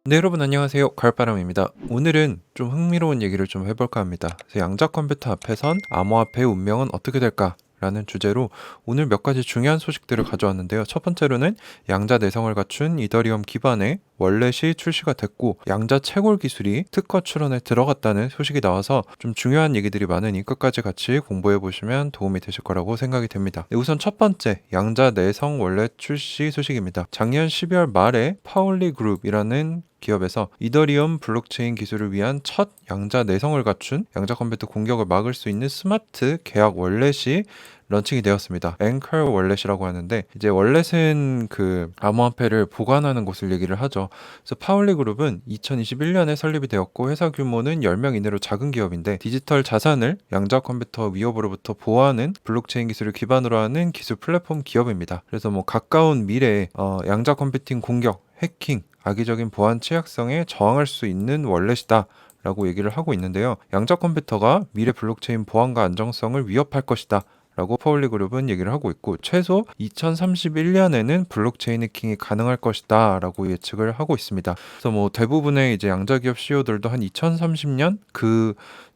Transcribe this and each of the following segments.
네, 여러분 안녕하세요. 가을바람입니다. 오늘은 좀 흥미로운 얘기를 좀 해볼까 합니다. 그래서 양자 컴퓨터 앞에선 암호화폐의 운명은 어떻게 될까? 라는 주제로 오늘 몇 가지 중요한 소식들을 가져왔는데요. 첫 번째로는 양자 내성을 갖춘 이더리움 기반의 월렛이 출시가 됐고, 양자 채굴 기술이 특허 출원에 들어갔다는 소식이 나와서 좀 중요한 얘기들이 많으니 끝까지 같이 공부해 보시면 도움이 되실 거라고 생각이 됩니다. 네, 우선 첫 번째, 양자 내성 월렛 출시 소식입니다. 작년 12월 말에 파울리 그룹이라는 기업에서 이더리움 블록체인 기술을 위한 첫 양자 내성을 갖춘 양자 컴퓨터 공격을 막을 수 있는 스마트 계약 월렛이 런칭이 되었습니다. 앵커 월렛이라고 하는데, 이제 월렛은 그 암호화폐를 보관하는 곳을 얘기를 하죠. 그래서 파울리 그룹은 2021년에 설립이 되었고, 회사 규모는 10명 이내로 작은 기업인데, 디지털 자산을 양자 컴퓨터 위협으로부터 보호하는 블록체인 기술을 기반으로 하는 기술 플랫폼 기업입니다. 그래서 뭐 가까운 미래에 양자 컴퓨팅 공격, 해킹, 악의적인 보안 취약성에 저항할 수 있는 월렛이다 라고 얘기를 하고 있는데요. 양자 컴퓨터가 미래 블록체인 보안과 안정성을 위협할 것이다 라고 파울리 그룹은 얘기를 하고 있고, 최소 2031년에는 블록체인 해킹이 가능할 것이다 라고 예측을 하고 있습니다. 그래서 뭐 대부분의 이제 양자 기업 CEO들도 한 2030년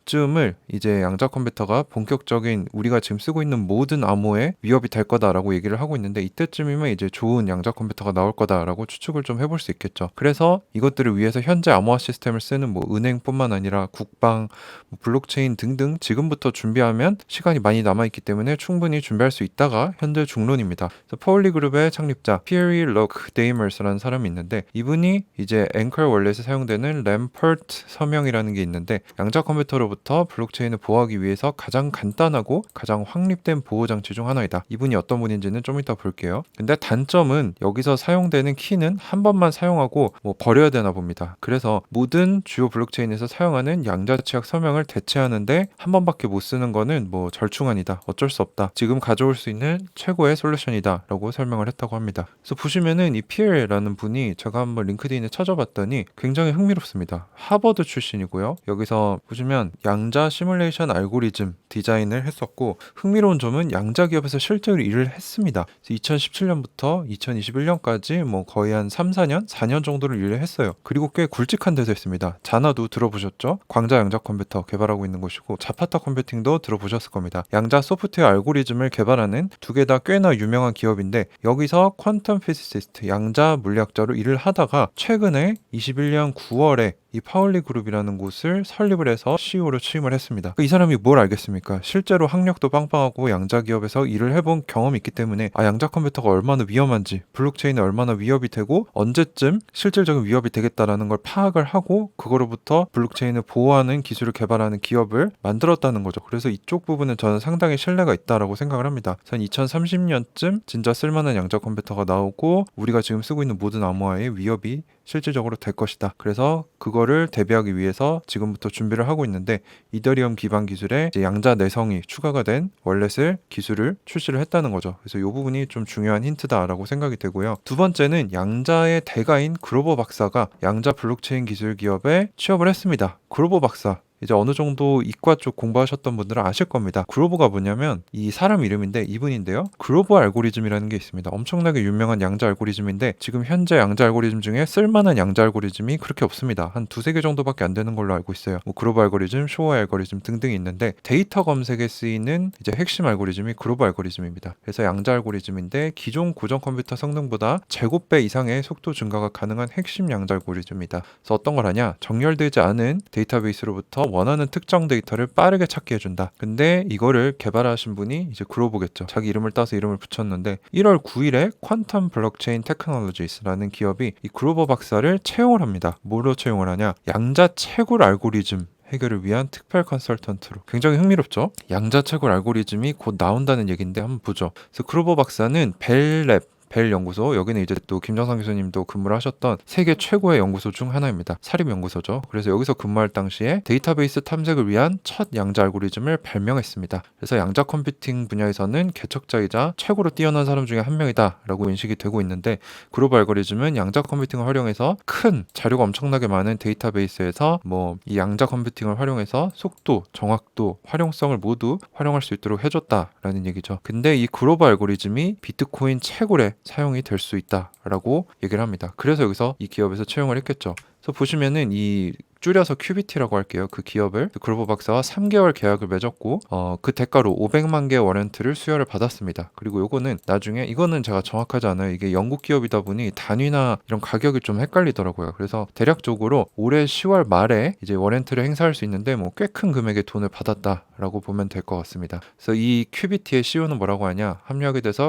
쯤을 이제 양자 컴퓨터가 본격적인 우리가 지금 쓰고 있는 모든 암호에 위협이 될 거다라고 얘기를 하고 있는데, 이때쯤이면 이제 좋은 양자 컴퓨터가 나올 거다라고 추측을 좀 해볼 수 있겠죠. 그래서 이것들을 위해서 현재 암호화 시스템을 쓰는 뭐 은행뿐만 아니라 국방, 뭐 블록체인 등등 지금부터 준비하면 시간이 많이 남아있기 때문에 충분히 준비할 수 있다가 현재 중론입니다. 그래서 파울리 그룹의 창립자 피에리 럭 데이머스라는 사람이 있는데, 이분이 이제 앵커 월렛에 사용되는 램퍼트 서명이라는 게 있는데, 양자 컴퓨터로부터 블록체인을 보호하기 위해서 가장 간단하고 가장 확립된 보호 장치 중 하나이다. 이분이 어떤 분인지는 좀 이따 볼게요. 근데 단점은 여기서 사용되는 키는 한 번만 사용하고 뭐 버려야 되나 봅니다. 그래서 모든 주요 블록체인에서 사용하는 양자 취약 서명을 대체하는데 한 번밖에 못 쓰는 거는 뭐 절충안이다, 어쩔 수 없다, 지금 가져올 수 있는 최고의 솔루션이다 라고 설명을 했다고 합니다. 그래서 보시면은 이 피에라는 분이 제가 한번 링크드인에 찾아봤더니 굉장히 흥미롭습니다. 하버드 출신이고요. 여기서 보시면 양자 시뮬레이션 알고리즘 디자인을 했었고, 흥미로운 점은 양자 기업에서 실제로 일을 했습니다. 2017년부터 2021년까지 뭐 거의 한 3, 4년? 4년 정도를 일을 했어요. 그리고 꽤 굵직한 데서 했습니다. 자나도 들어보셨죠? 광자 양자 컴퓨터 개발하고 있는 곳이고, 자파타 컴퓨팅도 들어보셨을 겁니다. 양자 소프트웨어 알고리즘을 개발하는 두 개 다 꽤나 유명한 기업인데, 여기서 퀀텀 피지시스트 양자 물리학자로 일을 하다가 최근에 21년 9월에 이 파울리 그룹이라는 곳을 설립을 해서 CEO로 취임을 했습니다. 이 사람이 뭘 알겠습니까? 실제로 학력도 빵빵하고 양자 기업에서 일을 해본 경험이 있기 때문에 양자 컴퓨터가 얼마나 위험한지, 블록체인이 얼마나 위협이 되고 언제쯤 실질적인 위협이 되겠다라는 걸 파악을 하고 그거로부터 블록체인을 보호하는 기술을 개발하는 기업을 만들었다는 거죠. 그래서 이쪽 부분은 저는 상당히 신뢰가 있다라고 생각을 합니다. 전 2030년쯤 진짜 쓸만한 양자 컴퓨터가 나오고 우리가 지금 쓰고 있는 모든 암호화의 위협이 실질적으로 될 것이다. 그래서 그거를 대비하기 위해서 지금부터 준비를 하고 있는데, 이더리움 기반 기술에 이제 양자 내성이 추가가 된 월렛을 기술을 출시를 했다는 거죠. 그래서 이 부분이 좀 중요한 힌트다라고 생각이 되고요. 두 번째는 양자의 대가인 그로버 박사가 양자 블록체인 기술 기업에 취업을 했습니다. 그로버 박사, 이제 어느 정도 이과 쪽 공부하셨던 분들은 아실 겁니다. 그로버가 뭐냐면 이 사람 이름인데 이분인데요. 글로벌 알고리즘이라는 게 있습니다. 엄청나게 유명한 양자 알고리즘인데, 지금 현재 양자 알고리즘 중에 쓸만한 양자 알고리즘이 그렇게 없습니다. 한 두세 개 정도밖에 안 되는 걸로 알고 있어요. 뭐 글로벌 알고리즘, 쇼어 알고리즘 등등이 있는데, 데이터 검색에 쓰이는 이제 핵심 알고리즘이 글로벌 알고리즘입니다. 그래서 양자 알고리즘인데 기존 고전 컴퓨터 성능보다 제곱배 이상의 속도 증가가 가능한 핵심 양자 알고리즘이다. 그래서 어떤 걸 하냐? 정렬되지 않은 데이터베이스로부터 원하는 특정 데이터를 빠르게 찾게 해준다. 근데 이거를 개발하신 분이 이제 그로보겠죠. 자기 이름을 따서 이름을 붙였는데, 1월 9일에 퀀텀 블록체인 테크놀로지스라는 기업이 이 그로버 박사를 채용을 합니다. 뭐로 채용을 하냐? 양자 채굴 알고리즘 해결을 위한 특별 컨설턴트로. 굉장히 흥미롭죠? 양자 채굴 알고리즘이 곧 나온다는 얘기인데 한번 보죠. 그래서 그로버 박사는 벨 연구소, 여기는 이제 또 김정상 교수님도 근무를 하셨던 세계 최고의 연구소 중 하나입니다. 사립연구소죠. 그래서 여기서 근무할 당시에 데이터베이스 탐색을 위한 첫 양자 알고리즘을 발명했습니다. 그래서 양자 컴퓨팅 분야에서는 개척자이자 최고로 뛰어난 사람 중에 한 명이다 라고 인식이 되고 있는데, 글로벌 알고리즘은 양자 컴퓨팅을 활용해서 큰 자료가 엄청나게 많은 데이터베이스에서 뭐 이 양자 컴퓨팅을 활용해서 속도, 정확도, 활용성을 모두 활용할 수 있도록 해줬다라는 얘기죠. 근데 이 글로벌 알고리즘이 비트코인 채굴에 사용이 될 수 있다라고 얘기를 합니다. 그래서 여기서 이 기업에서 채용을 했겠죠. 그래서 보시면은 이 줄여서 큐비티라고 할게요. 그 기업을 글로버 박사와 3개월 계약을 맺었고 그 대가로 500만 개 워런트를 수여를 받았습니다. 그리고 요거는 나중에 이거는 제가 정확하지 않아요. 이게 영국 기업이다 보니 단위나 이런 가격이 좀 헷갈리더라고요. 그래서 대략적으로 올해 10월 말에 이제 워런트를 행사할 수 있는데 뭐 꽤 큰 금액의 돈을 받았다라고 보면 될 것 같습니다. 그래서 이 큐비티의 CEO는 뭐라고 하냐?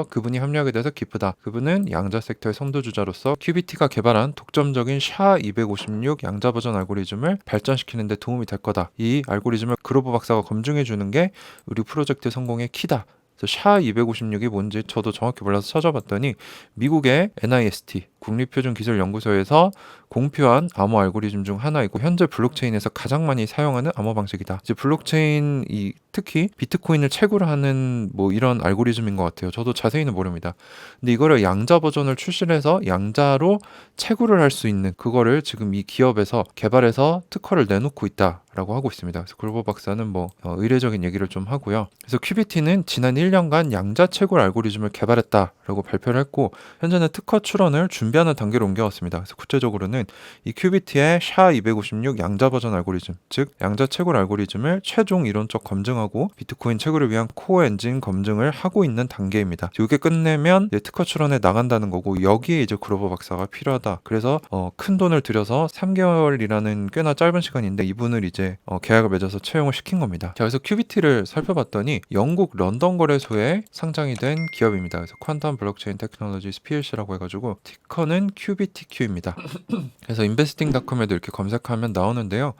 그분이 합류하게 돼서 기쁘다. 그분은 양자 섹터의 선도주자로서 큐비티가 개발한 독점적인 SHA-256 양자 버전 알고리즘을 발전시키는 데 도움이 될 거다. 이 알고리즘을 글로버 박사가 검증해 주는 게 우리 프로젝트 성공의 키다. 그래서 SHA-256이 뭔지 저도 정확히 몰라서 찾아봤더니 미국의 NIST 국립표준기술연구소에서 공표한 암호 알고리즘 중 하나이고 현재 블록체인에서 가장 많이 사용하는 암호 방식이다. 이제 블록체인 특히 비트코인을 채굴 하는 뭐 이런 알고리즘인 것 같아요. 저도 자세히는 모릅니다. 근데 이거를 양자 버전을 출시를 해서 양자로 채굴을 할 수 있는 그거를 지금 이 기업에서 개발해서 특허를 내놓고 있다라고 하고 있습니다. 그래서 글로버 박사는 뭐 의례적인 얘기를 좀 하고요. 그래서 큐비티는 지난 1년간 양자 채굴 알고리즘을 개발했다라고 발표를 했고 현재는 특허 출원을 준비하는 단계로 옮겨왔습니다. 그래서 구체적으로는 이 큐비티의 SHA-256 양자 버전 알고리즘, 즉 양자 채굴 알고리즘을 최종 이론적 검증하고 비트코인 채굴을 위한 코어 엔진 검증을 하고 있는 단계입니다. 이게 끝내면 이제 특허 출원에 나간다는 거고 여기에 이제 글로버 박사가 필요하다. 그래서 큰 돈을 들여서 3개월이라는 꽤나 짧은 시간인데 이분을 이제 계약을 맺어서 채용을 시킨 겁니다. 자, 그래서 큐비티를 살펴봤더니 영국 런던 거래소에 상장이 된 기업입니다. 그래서 퀀텀 블록체인 테크놀로지스 PLC라고 해가지고 티커는 QBTQ입니다. 그래서 인베스팅닷컴에도 이렇게 검색하면 나오는데요.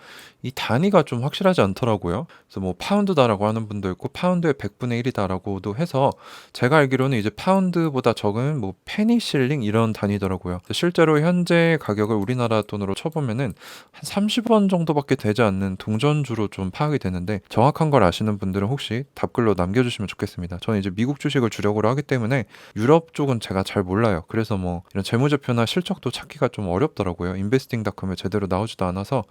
이 단위가 좀 확실하지 않더라고요. 그래서 뭐 파운드다라고 하는 분도 있고 파운드의 100분의 1이다라고도 해서 제가 알기로는 이제 파운드보다 적은 뭐 페니 실링 이런 단위더라고요. 실제로 현재 가격을 우리나라 돈으로 쳐보면은 한 30원 정도밖에 되지 않는 동전주로 좀 파악이 되는데 정확한 걸 아시는 분들은 혹시 답글로 남겨주시면 좋겠습니다. 저는 이제 미국 주식을 주력으로 하기 때문에 유럽 쪽은 제가 잘 몰라요. 그래서 뭐 이런 재무제표나 실적도 찾기가 좀 어렵더라고요. 인베스팅닷컴에 제대로 나오지도 않아서.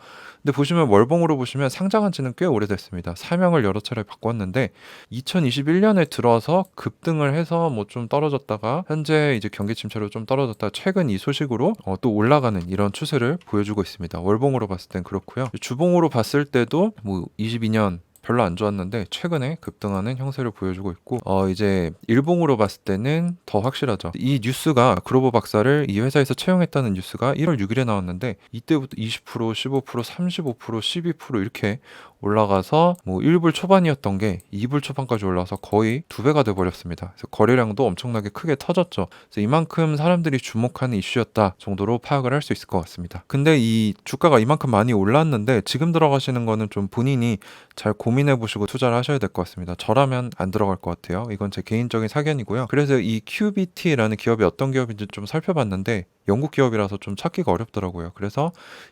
근데 보시면 월봉으로 보시면 상장한 지는 꽤 오래됐습니다. 사명을 여러 차례 바꿨는데 2021년에 들어서 급등을 해서 뭐 좀 떨어졌다가 현재 이제 경기 침체로 좀 떨어졌다 최근 이 소식으로 또 올라가는 이런 추세를 보여주고 있습니다. 월봉으로 봤을 땐 그렇고요. 주봉으로 봤을 때도 뭐 22년 별로 안 좋았는데 최근에 급등하는 형세를 보여주고 있고 이제 일봉으로 봤을 때는 더 확실하죠. 이 뉴스가 글로버 박사를 이 회사에서 채용했다는 뉴스가 1월 6일에 나왔는데 이때부터 20%, 15%, 35%, 12% 이렇게 올라가서 뭐 1불 초반이었던 게 2불 초반까지 올라와서 거의 2배가 돼버렸습니다. 그래서 거래량도 엄청나게 크게 터졌죠. 그래서 이만큼 사람들이 주목하는 이슈였다 정도로 파악을 할 수 있을 것 같습니다. 근데 이 주가가 이만큼 많이 올랐는데 지금 들어가시는 거는 좀 본인이 잘 고민해 보시고 투자를 하셔야 될 것 같습니다. 저라면 안 들어갈 것 같아요. 이건 제 개인적인 사견이고요. 그래서 이 QBT라는 기업이 어떤 기업인지 좀 살펴봤는데 영국 기업이라서 좀 찾기가 어렵더라고요. 그래서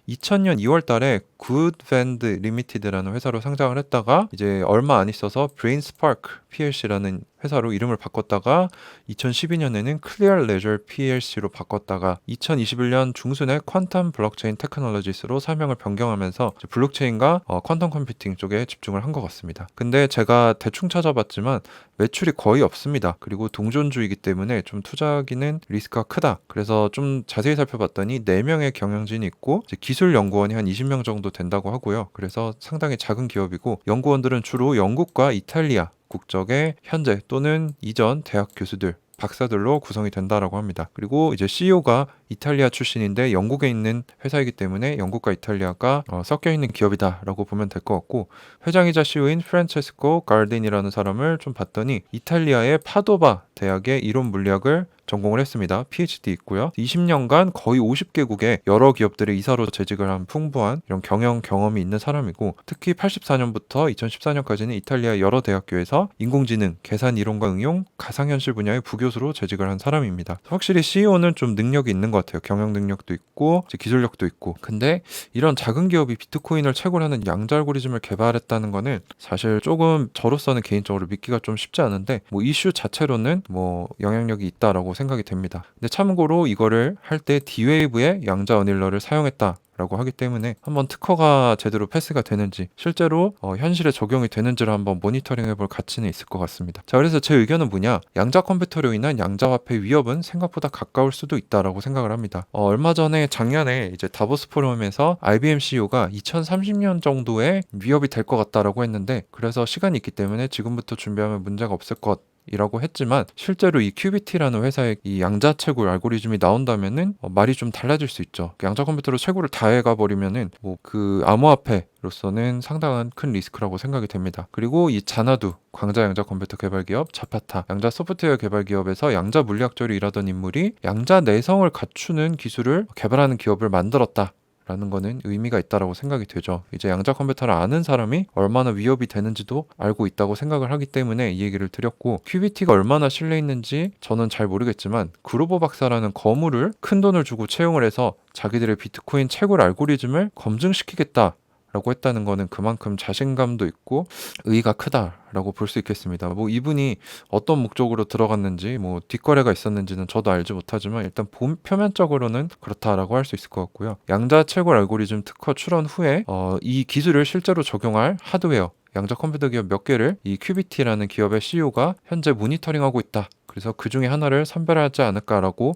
2000년 2월 달에 굿밴드 리미티드라는 회사로 상장을 했다가 이제 얼마 안 있어서 브레인스파크 PLC라는 회사로 이름을 바꿨다가 2012년에는 클리어 레저 PLC로 바꿨다가 2021년 중순에 퀀텀 블록체인 테크놀로지스로 사명을 변경하면서 블록체인과 퀀텀 컴퓨팅 쪽에 집중을 한 것 같습니다. 근데 제가 대충 찾아봤지만 매출이 거의 없습니다. 그리고 동전주이기 때문에 좀 투자하기는 리스크가 크다. 그래서 좀 자세히 살펴봤더니 4명의 경영진이 있고 기술 연구원이 한 20명 정도 된다고 하고요. 그래서 상당히 작은 기업이고 연구원들은 주로 영국과 이탈리아 국적의 현재 또는 이전 대학 교수들 박사들로 구성이 된다라고 합니다. 그리고 이제 CEO가 이탈리아 출신인데 영국에 있는 회사이기 때문에 영국과 이탈리아가 섞여 있는 기업이다라고 보면 될 것 같고 회장이자 CEO인 프란체스코 가르딘이라는 사람을 좀 봤더니 이탈리아의 파도바 대학의 이론 물리학을 전공을 했습니다. PhD 있고요. 20년간 거의 50개국의 여러 기업들의 이사로 재직을 한 풍부한 이런 경영 경험이 있는 사람이고 특히 84년부터 2014년까지는 이탈리아 여러 대학교에서 인공지능, 계산 이론과 응용, 가상현실 분야의 부교수로 재직을 한 사람입니다. 확실히 CEO는 좀 능력이 있는 것 같아요. 경영 능력도 있고 기술력도 있고. 근데 이런 작은 기업이 비트코인을 채굴하는 양자 알고리즘을 개발했다는 거는 사실 조금 저로서는 개인적으로 믿기가 좀 쉽지 않은데 뭐 이슈 자체로는 뭐 영향력이 있다라고 생각이 됩니다. 근데 참고로 이거를 할 때 D-Wave의 양자 어닐러를 사용했다 라고 하기 때문에 한번 특허가 제대로 패스가 되는지 실제로 현실에 적용이 되는지를 한번 모니터링 해볼 가치는 있을 것 같습니다. 자, 그래서 제 의견은 뭐냐, 양자 컴퓨터로 인한 양자화폐 위협은 생각보다 가까울 수도 있다라고 생각을 합니다. 얼마 전에 작년에 이제 다보스 포럼에서 IBM CEO가 2030년 정도에 위협이 될 것 같다라고 했는데, 그래서 시간이 있기 때문에 지금부터 준비하면 문제가 없을 것 이라고 했지만, 실제로 이 큐비티라는 회사의 이 양자 채굴 알고리즘이 나온다면은 말이 좀 달라질 수 있죠. 양자 컴퓨터로 채굴을 다 해가 버리면은 뭐 그 암호화폐로서는 상당한 큰 리스크라고 생각이 됩니다. 그리고 이 자나두 광자 양자 컴퓨터 개발 기업 자파타 양자 소프트웨어 개발 기업에서 양자 물리학자로 일하던 인물이 양자 내성을 갖추는 기술을 개발하는 기업을 만들었다 라는 거는 의미가 있다라고 생각이 되죠. 이제 양자 컴퓨터를 아는 사람이 얼마나 위협이 되는지도 알고 있다고 생각을 하기 때문에 이 얘기를 드렸고, 큐비티가 얼마나 신뢰 있는지 저는 잘 모르겠지만 그루버 박사라는 거물을 큰 돈을 주고 채용을 해서 자기들의 비트코인 채굴 알고리즘을 검증시키겠다 라고 했다는 거는 그만큼 자신감도 있고 의의가 크다라고 볼 수 있겠습니다. 뭐 이분이 어떤 목적으로 들어갔는지 뭐 뒷거래가 있었는지는 저도 알지 못하지만 일단 표면적으로는 그렇다라고 할 수 있을 것 같고요. 양자 채굴 알고리즘 특허 출원 후에 이 기술을 실제로 적용할 하드웨어 양자 컴퓨터 기업 몇 개를 이 큐비티라는 기업의 CEO가 현재 모니터링하고 있다. 그래서 그 중에 하나를 선별하지 않을까라고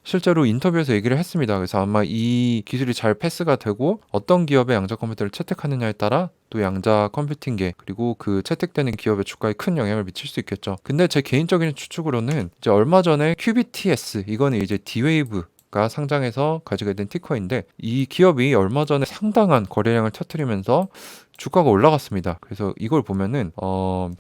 실제로 인터뷰에서 얘기를 했습니다. 그래서 아마 이 기술이 잘 패스가 되고 어떤 기업의 양자 컴퓨터를 채택하느냐에 따라 또 양자 컴퓨팅계 그리고 그 채택되는 기업의 주가에 큰 영향을 미칠 수 있겠죠. 근데 제 개인적인 추측으로는 이제 얼마 전에 큐비티S, 이거는 이제 D-Wave 가 상장해서 가지게 된 티커인데, 이 기업이 얼마 전에 상당한 거래량을 터뜨리면서 주가가 올라갔습니다. 그래서 이걸 보면은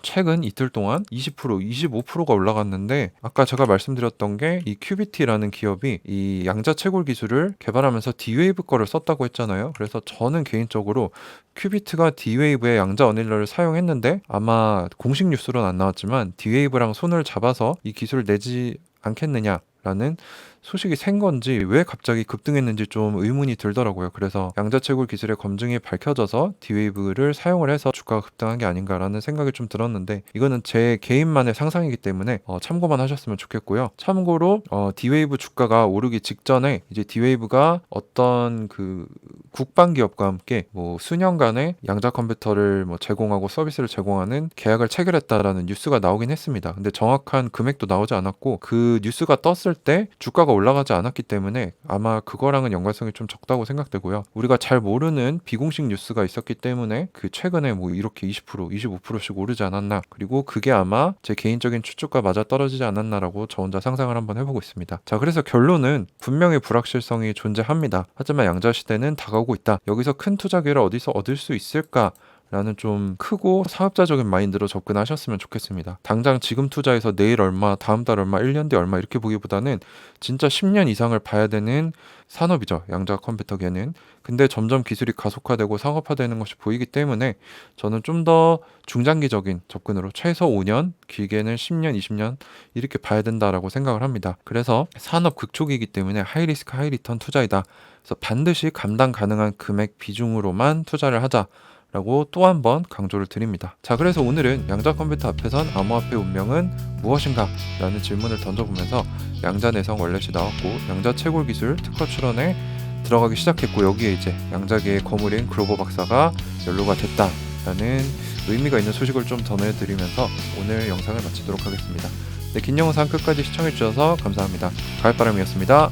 최근 이틀 동안 20%, 25%가 올라갔는데, 아까 제가 말씀드렸던 게 이 큐비티라는 기업이 이 양자 채굴 기술을 개발하면서 D-Wave 거를 썼다고 했잖아요. 그래서 저는 개인적으로 큐비트가 D-Wave의 양자 어닐러를 사용했는데, 아마 공식 뉴스로는 안 나왔지만 D-Wave랑 손을 잡아서 이 기술을 내지 않겠느냐라는 소식이 생 건지 왜 갑자기 급등했는지 좀 의문이 들더라고요. 그래서 양자 채굴 기술의 검증이 밝혀져서 D-Wave를 사용을 해서 주가가 급등한 게 아닌가라는 생각이 좀 들었는데, 이거는 제 개인만의 상상이기 때문에 참고만 하셨으면 좋겠고요. 참고로 D-Wave 주가가 오르기 직전에 이제 D-Wave가 어떤 그 국방 기업과 함께 뭐 수년간의 양자 컴퓨터를 뭐 제공하고 서비스를 제공하는 계약을 체결했다라는 뉴스가 나오긴 했습니다. 근데 정확한 금액도 나오지 않았고, 그 뉴스가 떴을 때 주가가 올라가지 않았기 때문에 아마 그거랑은 연관성이 좀 적다고 생각되고요. 우리가 잘 모르는 비공식 뉴스가 있었기 때문에 그 최근에 뭐 이렇게 20%, 25%씩 오르지 않았나, 그리고 그게 아마 제 개인적인 추측과 맞아 떨어지지 않았나라고 저 혼자 상상을 한번 해보고 있습니다. 자, 그래서 결론은 분명히 불확실성이 존재합니다. 하지만 양자 시대는 다가오고 있다. 여기서 큰 투자 기회를 어디서 얻을 수 있을까? 라는 좀 크고 사업자적인 마인드로 접근하셨으면 좋겠습니다. 당장 지금 투자해서 내일 얼마, 다음 달 얼마, 1년 뒤 얼마 이렇게 보기보다는 진짜 10년 이상을 봐야 되는 산업이죠, 양자 컴퓨터계는. 근데 점점 기술이 가속화되고 상업화되는 것이 보이기 때문에 저는 좀 더 중장기적인 접근으로 최소 5년, 길게는 10년, 20년 이렇게 봐야 된다라고 생각을 합니다. 그래서 산업 극초기이기 때문에 하이리스크 하이리턴 투자이다. 그래서 반드시 감당 가능한 금액 비중으로만 투자를 하자 라고 또 한 번 강조를 드립니다. 자, 그래서 오늘은 양자 컴퓨터 앞에선 암호화폐 운명은 무엇인가? 라는 질문을 던져보면서 양자 내성 월렛이 나왔고 양자 채굴 기술 특허 출원에 들어가기 시작했고, 여기에 이제 양자계의 거물인 그루버 박사가 연루가 됐다라는 의미가 있는 소식을 좀 전해드리면서 오늘 영상을 마치도록 하겠습니다. 네, 긴 영상 끝까지 시청해주셔서 감사합니다. 가을바람이었습니다.